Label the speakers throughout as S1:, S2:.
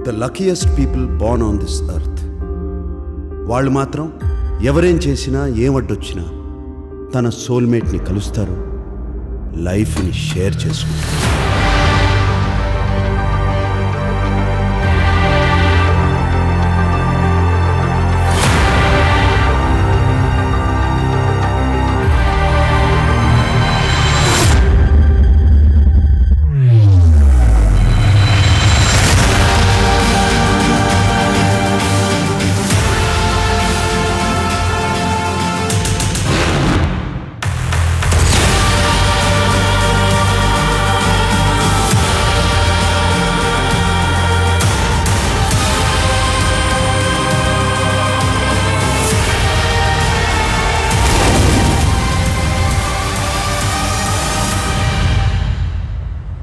S1: The luckiest people Born on this earth. వాళ్ళు మాత్రం ఎవరేం చేసినా ఏమడ్డొచ్చినా తన సోల్మేట్ని కలుస్తారు, లైఫ్ని షేర్ చేసుకుంటారు.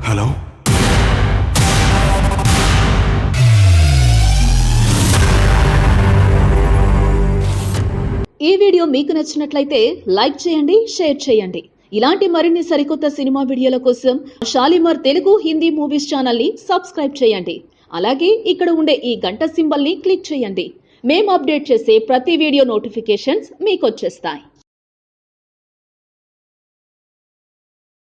S1: హలో,
S2: ఈ వీడియో మీకు నచ్చినట్లయితే లైక్ చేయండి, షేర్ చేయండి. ఇలాంటి మరిన్ని సరికొత్త సినిమా వీడియోల కోసం షాలిమార్ తెలుగు హిందీ మూవీస్ ఛానల్ ని సబ్స్క్రైబ్ చేయండి. అలాగే ఇక్కడ ఉండే ఈ గంట సింబల్ ని క్లిక్ చేయండి. మేము అప్డేట్ చేసే ప్రతి వీడియో నోటిఫికేషన్స్ మీకు వచ్చేస్తాయి.